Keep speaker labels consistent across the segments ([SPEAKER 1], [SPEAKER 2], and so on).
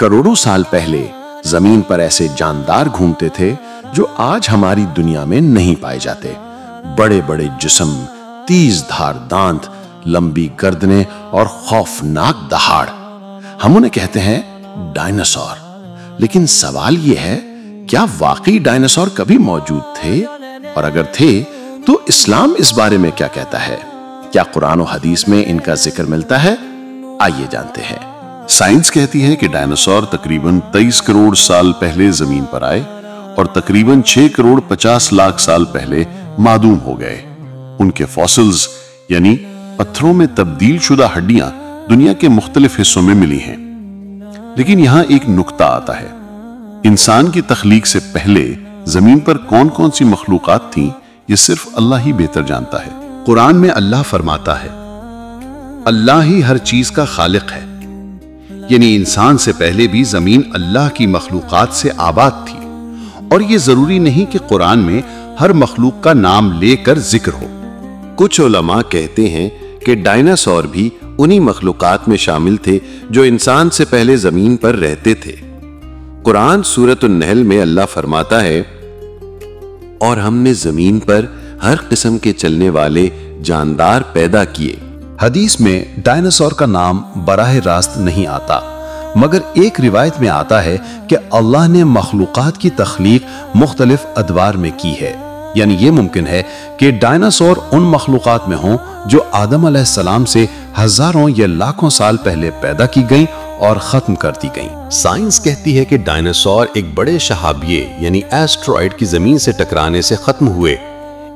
[SPEAKER 1] करोड़ों साल पहले जमीन पर ऐसे जानदार घूमते थे जो आज हमारी दुनिया में नहीं पाए जाते। बड़े बड़े जिस्म, तेज धार दांत, लंबी गर्दनें और खौफनाक दहाड़। हम उन्हें कहते हैं डायनासोर। लेकिन सवाल यह है, क्या वाकई डायनासोर कभी मौजूद थे? और अगर थे तो इस्लाम इस बारे में क्या कहता है? क्या कुरान और हदीस में इनका जिक्र मिलता है? आइए जानते हैं।
[SPEAKER 2] साइंस कहती है कि डायनासोर तकरीबन 23 करोड़ साल पहले जमीन पर आए और तकरीबन 6 करोड़ 50 लाख साल पहले मादूम हो गए। उनके फॉसिल्स यानी पत्थरों में तब्दील शुदा हड्डियां दुनिया के मुख्तलिफ हिस्सों में मिली हैं। लेकिन यहां एक नुक्ता आता है, इंसान की तख्लीक से पहले जमीन पर कौन कौन सी मखलूकात थीं, ये सिर्फ अल्लाह ही बेहतर जानता है। कुरान में अल्लाह फरमाता है, अल्लाह ही हर चीज का खालिक है, यानी इंसान से पहले भी जमीन अल्लाह की मखलूकात से आबाद थी। और ये जरूरी नहीं कि कुरान में हर मखलूक का नाम लेकर जिक्र हो।
[SPEAKER 3] कुछ उलमा कहते हैं कि डायनासोर भी उन्हीं मखलूकात में शामिल थे जो इंसान से पहले जमीन पर रहते थे। कुरान सूरत अन-नहल में अल्लाह फरमाता है, और हमने जमीन पर हर किस्म के चलने वाले जानदार पैदा किए।
[SPEAKER 2] हदीस में डायनासोर का नाम बराह रास्त नहीं आता, मगर एक रिवायत में आता है कि अल्लाह ने मखलूकात की तख्लीक मुख्तलिफ अदवार में की है। यानी ये मुमकिन है कि डायनासोर उन मखलूकात में हों जो आदम अलैहिस्सलाम से हजारों या लाखों साल पहले पैदा की गईं और खत्म कर दी गईं।
[SPEAKER 3] साइंस कहती है कि डायनासोर एक बड़े शहाबिये यानी एस्ट्रॉइड की जमीन से टकराने से खत्म हुए।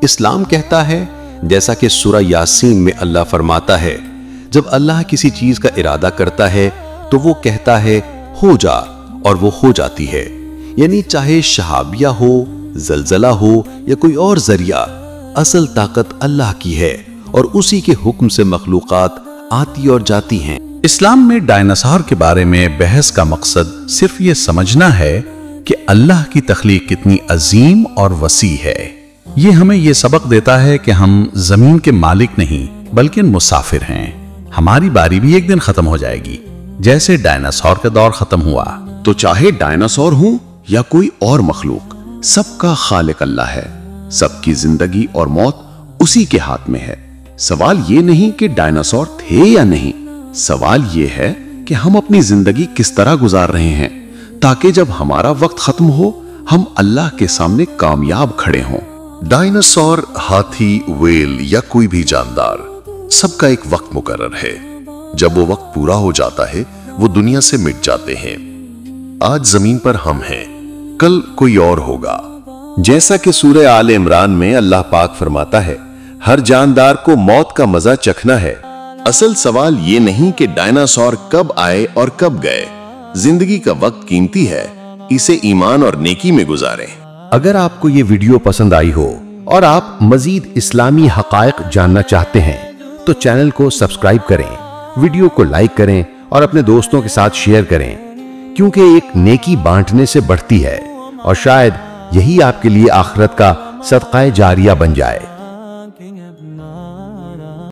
[SPEAKER 3] इस्लाम कहता है, जैसा कि सूरा यासीन में अल्लाह फरमाता है, जब अल्लाह किसी चीज का इरादा करता है तो वो कहता है हो जा, और वो हो जाती है। यानी चाहे शहाबिया हो, जलजला हो या कोई और जरिया, असल ताकत अल्लाह की है और उसी के हुक्म से मखलूकात आती और जाती हैं।
[SPEAKER 2] इस्लाम में डायनासोर के बारे में बहस का मकसद सिर्फ ये समझना है कि अल्लाह की तख्लीक कितनी अजीम और वसी है। ये हमें ये सबक देता है कि हम जमीन के मालिक नहीं बल्कि मुसाफिर हैं। हमारी बारी भी एक दिन खत्म हो जाएगी, जैसे डायनासोर का दौर खत्म हुआ।
[SPEAKER 1] तो चाहे डायनासोर हो या कोई और मखलूक, सबका खालिक अल्लाह है। सबकी जिंदगी और मौत उसी के हाथ में है। सवाल ये नहीं कि डायनासोर थे या नहीं, सवाल ये है कि हम अपनी जिंदगी किस तरह गुजार रहे हैं, ताकि जब हमारा वक्त खत्म हो हम अल्लाह के सामने कामयाब खड़े हों।
[SPEAKER 2] डायनासोर, हाथी, व्हेल या कोई भी जानदार, सबका एक वक्त मुकर्रर है। जब वो वक्त पूरा हो जाता है वो दुनिया से मिट जाते हैं। आज जमीन पर हम हैं, कल कोई और होगा।
[SPEAKER 3] जैसा कि सूरह आल इमरान में अल्लाह पाक फरमाता है, हर जानदार को मौत का मजा चखना है।
[SPEAKER 1] असल सवाल ये नहीं कि डायनासोर कब आए और कब गए। जिंदगी का वक्त कीमती है, इसे ईमान और नेकी में गुजारें।
[SPEAKER 3] अगर आपको ये वीडियो पसंद आई हो और आप मजीद इस्लामी हकायक जानना चाहते हैं तो चैनल को सब्सक्राइब करें, वीडियो को लाइक करें और अपने दोस्तों के साथ शेयर करें, क्योंकि एक नेकी बांटने से बढ़ती है और शायद यही आपके लिए आखिरत का सदका जारिया बन जाए।